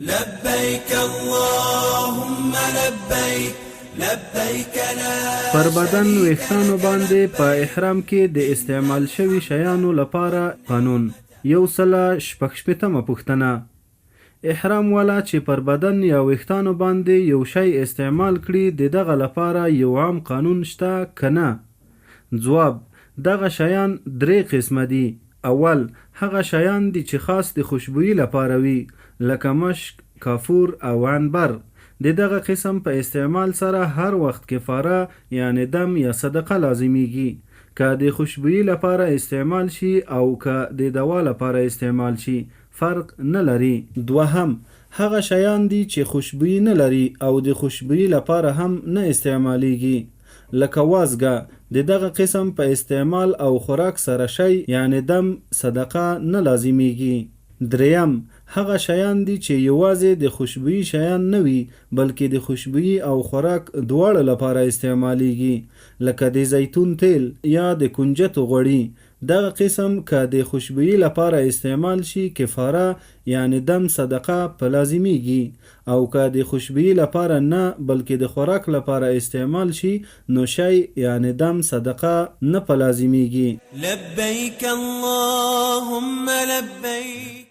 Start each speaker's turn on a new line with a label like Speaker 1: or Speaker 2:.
Speaker 1: لبيك اللهم لبيك لبيك لا
Speaker 2: پر بدن ویښتانو باندې په احرام کې د استعمال شوي شیانو لپاره قانون. 116مه پوښتنه: احرام والا چې پر بدن یا ویښتانو باندې یو شی استعمال کړي د دغه لپاره یو عام قانون شته که نه؟ ځواب: دغه شیان 3 قسمه دي. اول هغه شیان دي چې خاص د خوشبویي لپاره وي، لکه مشک، کافور او عنبر. د دغه قسم په استعمال سره هر وخت کفاره یعنی دم یا صدقه لازمیږي. که د خوشبویي لپاره استعمال شي او که د دوا لپاره استعمال شي فرق نه لري. دوهم هغه شیان دي چې خوشبویي نه لري او د خوشبویي لپاره هم نه استعمالیږي، لکه وازګه. د دغه قسم په استعمال او خوراک سره شی یعنی دم صدقه نه لازمیږي. دریم هغه شیان دي چې یوازې د خوشبویي شیان نه وي بلکې د خوشبویي او خوراک دواړو لپاره استعمالیږي، لکه د زیتون تیل یا د کنجدو غوړي. دغه قسم که د خوشبویي لپاره استعمال شي کفاره یعنی دم صدقه په لازمیږي، او که د خوشبویي لپاره نه بلکې د خوراک لپاره استعمال شي نو شی یعنی دم صدقه نه په لازمیږي.
Speaker 1: لبیک اللهم لبیک.